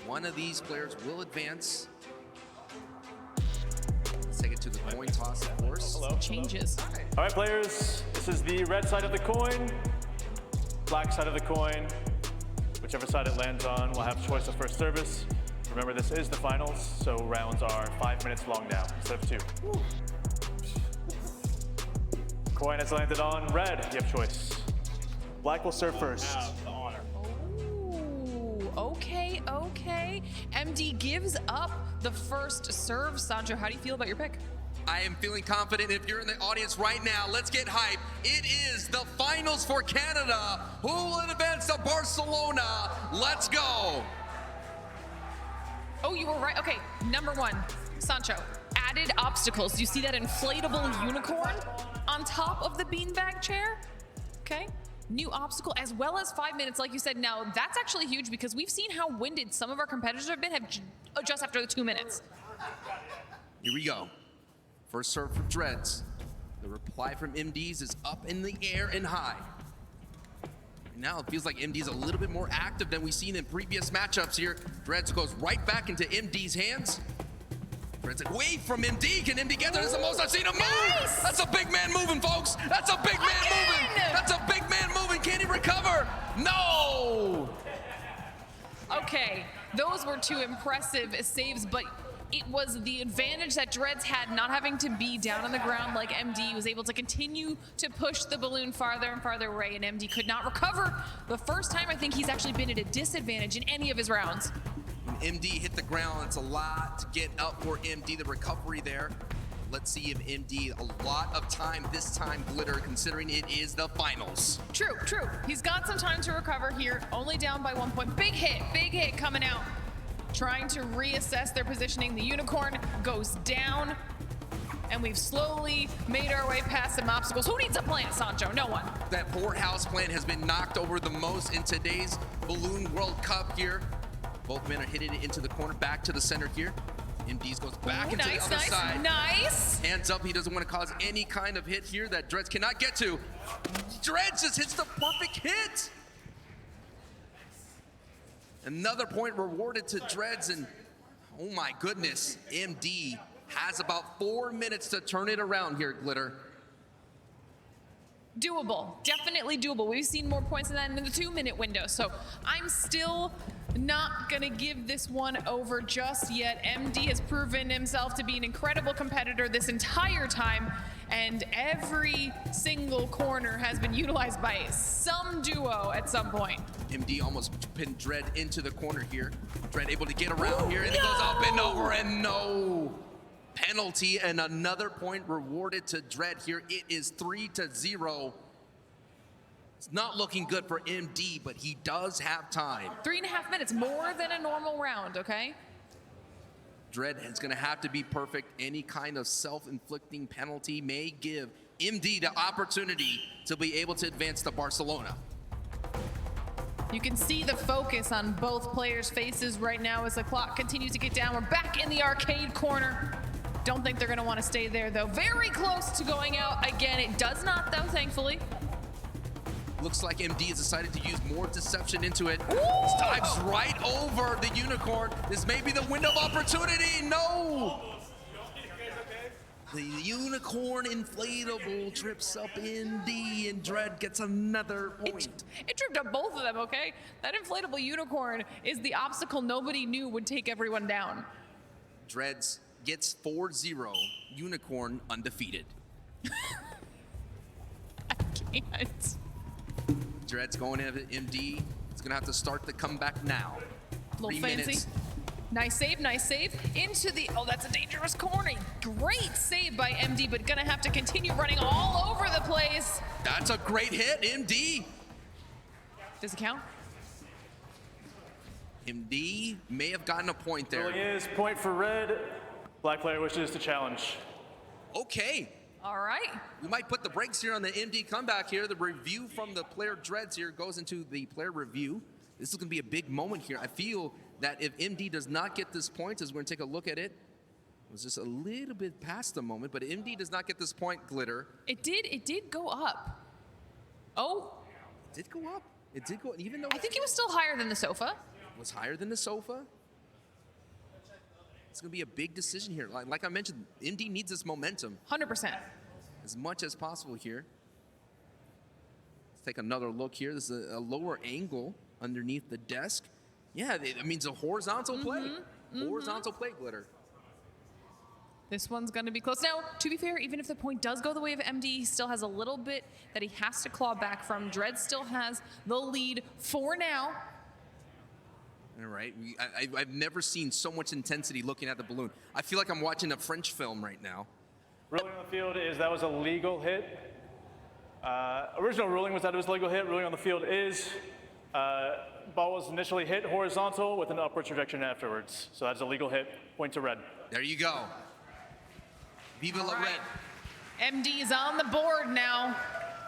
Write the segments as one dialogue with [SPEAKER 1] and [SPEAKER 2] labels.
[SPEAKER 1] One of these players will advance. Let's take it to the coin toss, of course.
[SPEAKER 2] Hello.
[SPEAKER 3] Changes.
[SPEAKER 2] All right, players, this is the red side of the coin, black side of the coin. Whichever side it lands on will have choice of first service. Remember, this is the finals, so rounds are 5 minutes long now instead of 2. Coin has landed on red. You have choice. Black will serve first.
[SPEAKER 3] Ooh, okay. MD gives up the first serve. Sancho, how do you feel about your pick?
[SPEAKER 1] I am feeling confident. If you're in the audience right now, let's get hyped. It is the finals for Canada. Who will advance to Barcelona? Let's go.
[SPEAKER 3] Oh, you were right. Okay, number one, Sancho, added obstacles. Do you see that inflatable unicorn on top of the beanbag chair? Okay, new obstacle as well as 5 minutes, like you said. Now, that's actually huge because we've seen how winded some of our competitors have been just after the 2 minutes.
[SPEAKER 1] Here we go. First serve from Dreads. The reply from MDs is up in the air and high. Now it feels like MD's a little bit more active than we've seen in previous matchups here. Dreads goes right back into MD's hands. Dreads away from MD. Can MD get there? That's the most I've seen him move.
[SPEAKER 3] Nice.
[SPEAKER 1] That's a big man moving, folks. That's a big man moving. That's a big man moving. Can he recover? No.
[SPEAKER 3] Okay, those were 2 impressive saves, but it was the advantage that Dreads had not having to be down on the ground like MD. He was able to continue to push the balloon farther and farther away, and MD could not recover. The first time I think he's actually been at a disadvantage in any of his rounds.
[SPEAKER 1] When MD hit the ground, it's a lot to get up for MD, the recovery there. Let's see if MD a lot of time this time, Glitter, considering it is the finals.
[SPEAKER 3] True. He's got some time to recover here, only down by 1 point. Big hit coming out. Trying to reassess their positioning. The unicorn goes down, and we've slowly made our way past some obstacles. Who needs a plant, Sancho? No one.
[SPEAKER 1] That poor house plant has been knocked over the most in today's Balloon World Cup here. Both men are hitting it into the corner, back to the center here. MDs goes back into the other side.
[SPEAKER 3] Nice.
[SPEAKER 1] Hands up, he doesn't want to cause any kind of hit here that Dreads cannot get to. Dreads just hits the perfect hit. Another point rewarded to Dreads, and oh my goodness, MD has about 4 minutes to turn it around here, Glitter.
[SPEAKER 3] Doable, definitely doable. We've seen more points than that in the 2-minute window, so I'm still not gonna give this one over just yet. MD has proven himself to be an incredible competitor this entire time, and every single corner has been utilized by some duo at some point.
[SPEAKER 1] MD almost pinned Dread into the corner here. Dread able to get around here, and he goes up and over, and no penalty, and another point rewarded to Dread here. It is 3-0. It's not looking good for MD, but he does have time.
[SPEAKER 3] 3.5 minutes, more than a normal round, okay?
[SPEAKER 1] Dread is gonna have to be perfect. Any kind of self-inflicting penalty may give MD the opportunity to be able to advance to Barcelona.
[SPEAKER 3] You can see the focus on both players' faces right now as the clock continues to get down. We're back in the arcade corner. Don't think they're gonna wanna stay there though. Very close to going out again. It does not though, thankfully.
[SPEAKER 1] Looks like MD has decided to use more deception into it.
[SPEAKER 3] Ooh!
[SPEAKER 1] Dives right over the unicorn. This may be the window of opportunity. No! The unicorn inflatable trips up MD, and Dread gets another point.
[SPEAKER 3] It tripped up both of them, okay? That inflatable unicorn is the obstacle nobody knew would take everyone down.
[SPEAKER 1] Dreads gets 4-0, unicorn undefeated.
[SPEAKER 3] I can't.
[SPEAKER 1] Dread's going in at MD. It's gonna have to start the comeback now.
[SPEAKER 3] Little
[SPEAKER 1] 3
[SPEAKER 3] fancy.
[SPEAKER 1] minutes.
[SPEAKER 3] Nice save. Into the, oh, that's a dangerous corner. Great save by MD, but gonna have to continue running all over the place.
[SPEAKER 1] That's a great hit, MD.
[SPEAKER 3] Does it count?
[SPEAKER 1] MD may have gotten a point there.
[SPEAKER 2] Ruling is point for red. Black player wishes to challenge.
[SPEAKER 1] Okay.
[SPEAKER 3] All right.
[SPEAKER 1] We might put the brakes here on the MD comeback here. The review from the player Dreads here goes into the player review. This is gonna be a big moment here. I feel that if MD does not get this point, as we're gonna take a look at it, it was just a little bit past the moment, but if MD does not get this point, Glitter.
[SPEAKER 3] It did go up. Oh.
[SPEAKER 1] It did go up. It did go, even though
[SPEAKER 3] I think it was still higher than the sofa.
[SPEAKER 1] was higher than the sofa. It's going to be a big decision here. Like I mentioned, MD needs this momentum
[SPEAKER 3] 100%.
[SPEAKER 1] as much as possible here. Let's take another look here. This is a lower angle underneath the desk. Yeah, I mean, it's a horizontal play. Horizontal play, Glitter.
[SPEAKER 3] This one's going to be close. Now, to be fair, even if the point does go the way of MD, he still has a little bit that he has to claw back from. Dread still has the lead for now.
[SPEAKER 1] All right. I've never seen so much intensity looking at the balloon. I feel like I'm watching a French film right now.
[SPEAKER 2] Ruling on the field is that was a legal hit. Original ruling was that it was a legal hit. Ruling on the field is ball was initially hit horizontal with an upward trajectory afterwards. So that's a legal hit. Point to red.
[SPEAKER 1] There you go. Viva la
[SPEAKER 3] Right.
[SPEAKER 1] red.
[SPEAKER 3] MD is on the board now.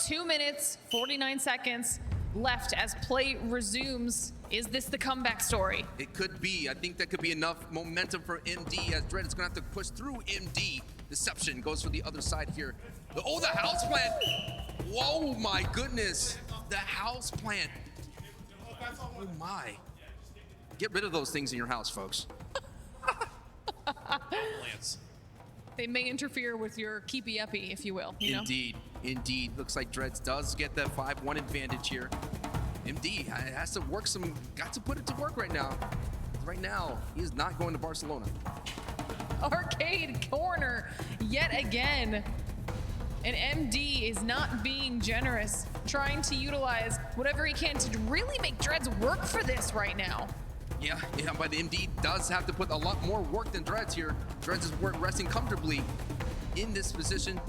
[SPEAKER 3] 2 minutes, 49 seconds left as play resumes. Is this the comeback story?
[SPEAKER 1] It could be. I think that could be enough momentum for MD as Dread is going to have to push through MD. Deception goes for the other side here. Oh, the house plant. Whoa, my goodness. The house plant. Oh, my. Get rid of those things in your house, folks.
[SPEAKER 4] Lance.
[SPEAKER 3] They may interfere with your keepy-uppy, if you will. You know?
[SPEAKER 1] Indeed. Indeed. Looks like Dreads does get that 5-1 advantage here. MD has to work got to put it to work right now. Right now, he is not going to Barcelona.
[SPEAKER 3] Arcade corner yet again. And MD is not being generous, trying to utilize whatever he can to really make Dreads work for this right now.
[SPEAKER 1] Yeah, but MD does have to put a lot more work than Dreads here. Dreads is resting comfortably in this position.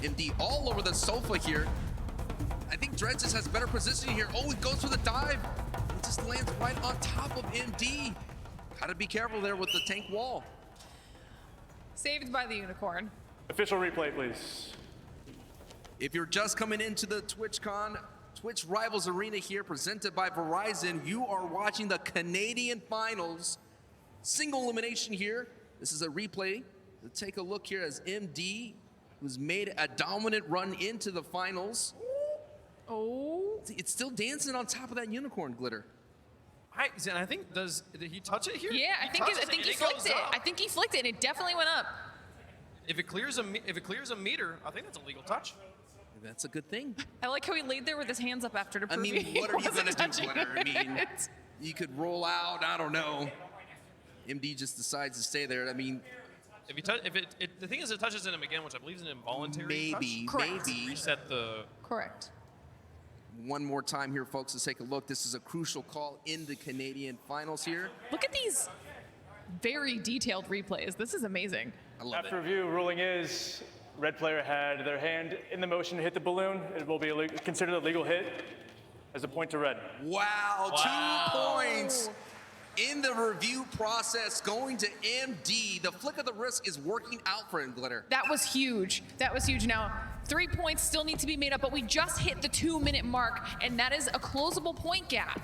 [SPEAKER 1] MD all over the sofa here. I think Dreads just has better positioning here. Oh, it goes for the dive. It just lands right on top of MD. Gotta be careful there with the tank wall.
[SPEAKER 3] Saved by the unicorn.
[SPEAKER 2] Official replay, please.
[SPEAKER 1] If you're just coming into the TwitchCon, Twitch Rivals Arena here, presented by Verizon, you are watching the Canadian Finals. Single elimination here. This is a replay. Let's take a look here as MD, who's made a dominant run into the finals.
[SPEAKER 3] Oh.
[SPEAKER 1] It's still dancing on top of that unicorn, Glitter.
[SPEAKER 4] I think did he touch it here?
[SPEAKER 3] Yeah, I think he flicked it. I think he flicked it, and it definitely went up.
[SPEAKER 4] If it clears a meter, I think that's a legal touch.
[SPEAKER 1] That's a good thing.
[SPEAKER 3] I like how he laid there with his hands up after to prove
[SPEAKER 1] I mean,
[SPEAKER 3] he
[SPEAKER 1] what are you
[SPEAKER 3] wasn't
[SPEAKER 1] gonna do,
[SPEAKER 3] touching
[SPEAKER 1] Glitter? I mean,
[SPEAKER 3] it.
[SPEAKER 1] you could roll out. I don't know. MD just decides to stay there. I mean,
[SPEAKER 4] If the thing is, it touches him again, which I believe is an involuntary touch.
[SPEAKER 3] Correct.
[SPEAKER 1] maybe.
[SPEAKER 4] Reset the.
[SPEAKER 3] Correct.
[SPEAKER 1] One more time here, folks. Let's take a look. This is a crucial call in the Canadian Finals here.
[SPEAKER 3] Look at these very detailed replays. This is amazing.
[SPEAKER 1] I love
[SPEAKER 2] After
[SPEAKER 1] it.
[SPEAKER 2] review, ruling is red player had their hand in the motion to hit the balloon. It will be considered a legal hit as a point to red.
[SPEAKER 1] Wow, 2 points in the review process going to MD. The flick of the wrist is working out for him, Glitter.
[SPEAKER 3] That was huge. That was huge. Now, 3 points still need to be made up, but we just hit the 2-minute mark, and that is a closable point gap.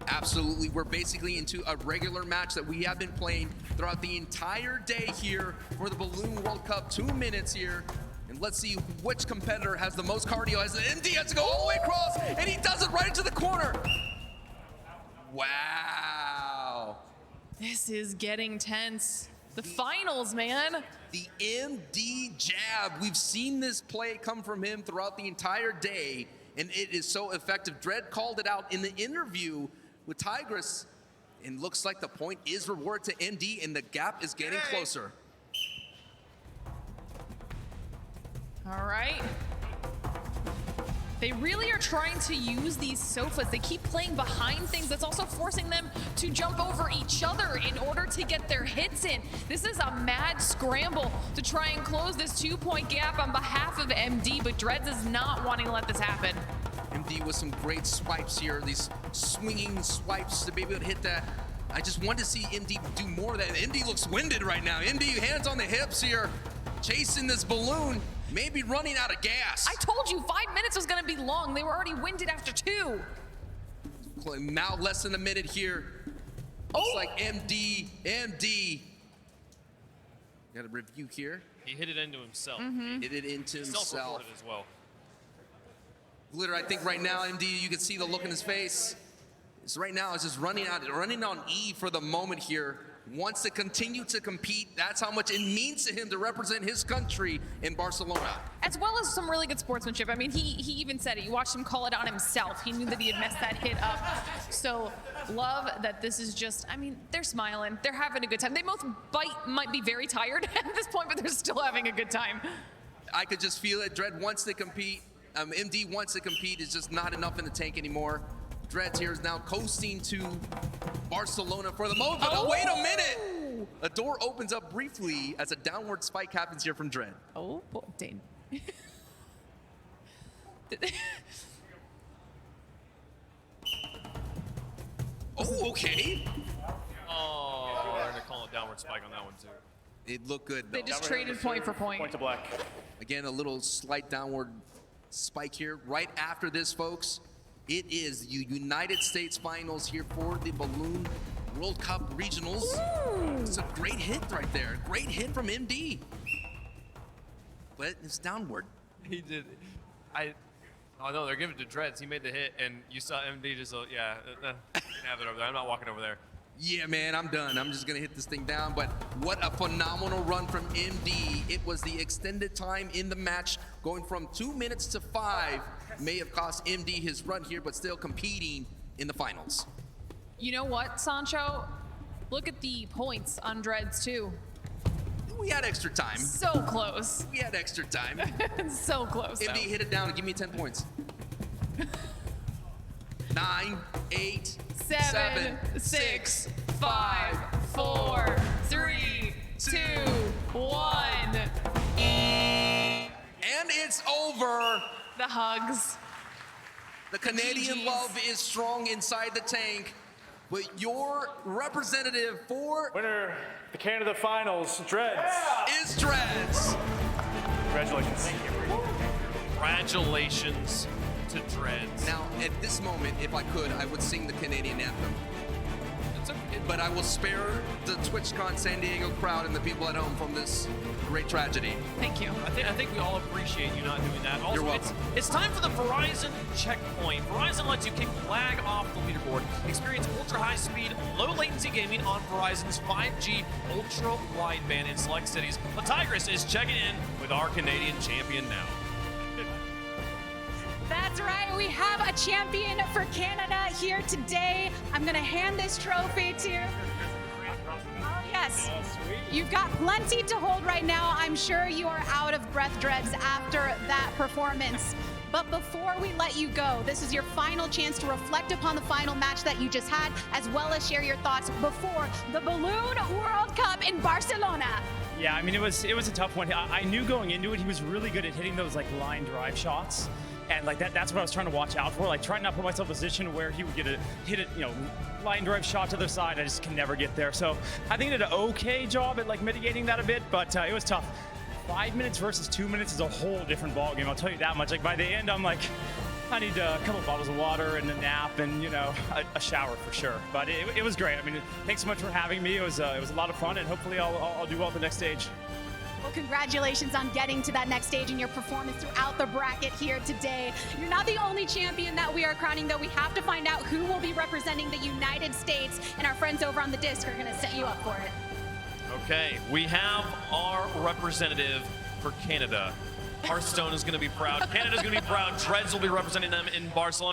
[SPEAKER 1] Absolutely. We're basically into a regular match that we have been playing throughout the entire day here for the Balloon World Cup. 2 minutes here. And let's see which competitor has the most cardio. As the MD has to go all the way across, and he does it right into the corner. Wow.
[SPEAKER 3] This is getting tense. The finals, man.
[SPEAKER 1] The MD jab. We've seen this play come from him throughout the entire day, and it is so effective. Dread called it out in the interview with Tigress, and looks like the point is rewarded to MD, and the gap is getting closer.
[SPEAKER 3] All right. They really are trying to use these sofas. They keep playing behind things. That's also forcing them to jump over each other in order to get their hits in. This is a mad scramble to try and close this 2-point gap on behalf of MD, but Dreads is not wanting to let this happen.
[SPEAKER 1] MD with some great swipes here, these swinging swipes to be able to hit that. I just want to see MD do more of that. MD looks winded right now. MD, hands on the hips here, chasing this balloon, maybe running out of gas.
[SPEAKER 3] I told you 5 minutes was going to be long. They were already winded after 2.
[SPEAKER 1] Now less than a minute here. Looks like MD. Got a review here.
[SPEAKER 4] He hit it into himself.
[SPEAKER 1] Hit it into himself.
[SPEAKER 4] Self-reported as well.
[SPEAKER 1] Glitter, I think right now, MD, you can see the look in his face. So right now, it's just running on E for the moment here. Wants to continue to compete. That's how much it means to him to represent his country in Barcelona.
[SPEAKER 3] As well as some really good sportsmanship. I mean, he even said it. You watched him call it on himself. He knew that he had messed that hit up. So love that this is just, I mean, they're smiling. They're having a good time. They both might be very tired at this point, but they're still having a good time.
[SPEAKER 1] I could just feel it. Dread wants to compete. MD wants to compete. It's just not enough in the tank anymore. Dreads here is now coasting to Barcelona for the moment. But
[SPEAKER 3] Oh!
[SPEAKER 1] wait a minute! A door opens up briefly as a downward spike happens here from Dread.
[SPEAKER 3] Oh, boy, Dane.
[SPEAKER 1] Oh, okay.
[SPEAKER 4] Oh, they're going to call a downward spike on that one, too.
[SPEAKER 1] It looked good, though.
[SPEAKER 3] They just traded point for point.
[SPEAKER 2] Point to black.
[SPEAKER 1] Again, a little slight downward spike here. Right after this, folks, it is the United States Finals here for the Balloon World Cup Regionals.
[SPEAKER 3] Ooh.
[SPEAKER 1] It's a great hit right there. Great hit from MD. But it's downward.
[SPEAKER 4] He did. Oh, no, they're giving it to Dreads. He made the hit, and you saw MD just, yeah, you can have it over there. I'm not walking over there.
[SPEAKER 1] Yeah, man, I'm done. I'm just going to hit this thing down. But what a phenomenal run from MD. It was the extended time in the match, going from 2 minutes to 5. May have cost MD his run here, but still competing in the finals.
[SPEAKER 3] You know what, Sancho? Look at the points on Dreads, too.
[SPEAKER 1] We had extra time.
[SPEAKER 3] So close.
[SPEAKER 1] We had extra time.
[SPEAKER 3] So close.
[SPEAKER 1] MD hit it down and give me 10 points. 9, 8,
[SPEAKER 3] 7, 6, 5, 4, 3, 2, 1.
[SPEAKER 1] And it's over.
[SPEAKER 3] The hugs.
[SPEAKER 1] The Canadian
[SPEAKER 3] GGs.
[SPEAKER 1] love is strong inside the tank. But your representative for
[SPEAKER 2] Winner, the Canada Finals, Dreads.
[SPEAKER 1] is Dreads.
[SPEAKER 2] Congratulations. Thank you.
[SPEAKER 4] Congratulations to Dreads.
[SPEAKER 1] Now, at this moment, if I could, I would sing the Canadian anthem.
[SPEAKER 4] It's okay.
[SPEAKER 1] But I will spare the TwitchCon San Diego crowd and the people at home from this great tragedy.
[SPEAKER 3] Thank you.
[SPEAKER 4] I think we all appreciate you not doing that. Also,
[SPEAKER 1] You're welcome.
[SPEAKER 4] It's time for the Verizon checkpoint. Verizon lets you kick flag off the leaderboard. Experience ultra high speed, low latency gaming on Verizon's 5G ultra wideband in select cities. The Tigress is checking in with our Canadian champion now.
[SPEAKER 5] That's right, we have a champion for Canada here today. I'm gonna hand this trophy to... Oh, yes. You've got plenty to hold right now. I'm sure you are out of breath, Dreads, after that performance. But before we let you go, this is your final chance to reflect upon the final match that you just had, as well as share your thoughts before the Balloon World Cup in Barcelona.
[SPEAKER 6] Yeah, I mean, it was a tough one. I knew going into it, he was really good at hitting those like line drive shots. And like that's what I was trying to watch out for. Like trying not to put myself in a position where he would hit it, line drive shot to the side. I just can never get there. So I think he did an okay job at like mitigating that a bit, but it was tough. 5 minutes versus 2 minutes is a whole different ballgame. I'll tell you that much. Like by the end, I'm like, I need a couple of bottles of water and a nap and a shower for sure. But it was great. I mean, thanks so much for having me. It was a lot of fun, and hopefully I'll do well at the next stage.
[SPEAKER 5] Well, congratulations on getting to that next stage in your performance throughout the bracket here today. You're not the only champion that we are crowning, though. We have to find out who will be representing the United States, and our friends over on the disc are going to set you up for it.
[SPEAKER 4] Okay, we have our representative for Canada. Hearthstone is going to be proud. Canada's going to be proud. Dreads will be representing them in Barcelona.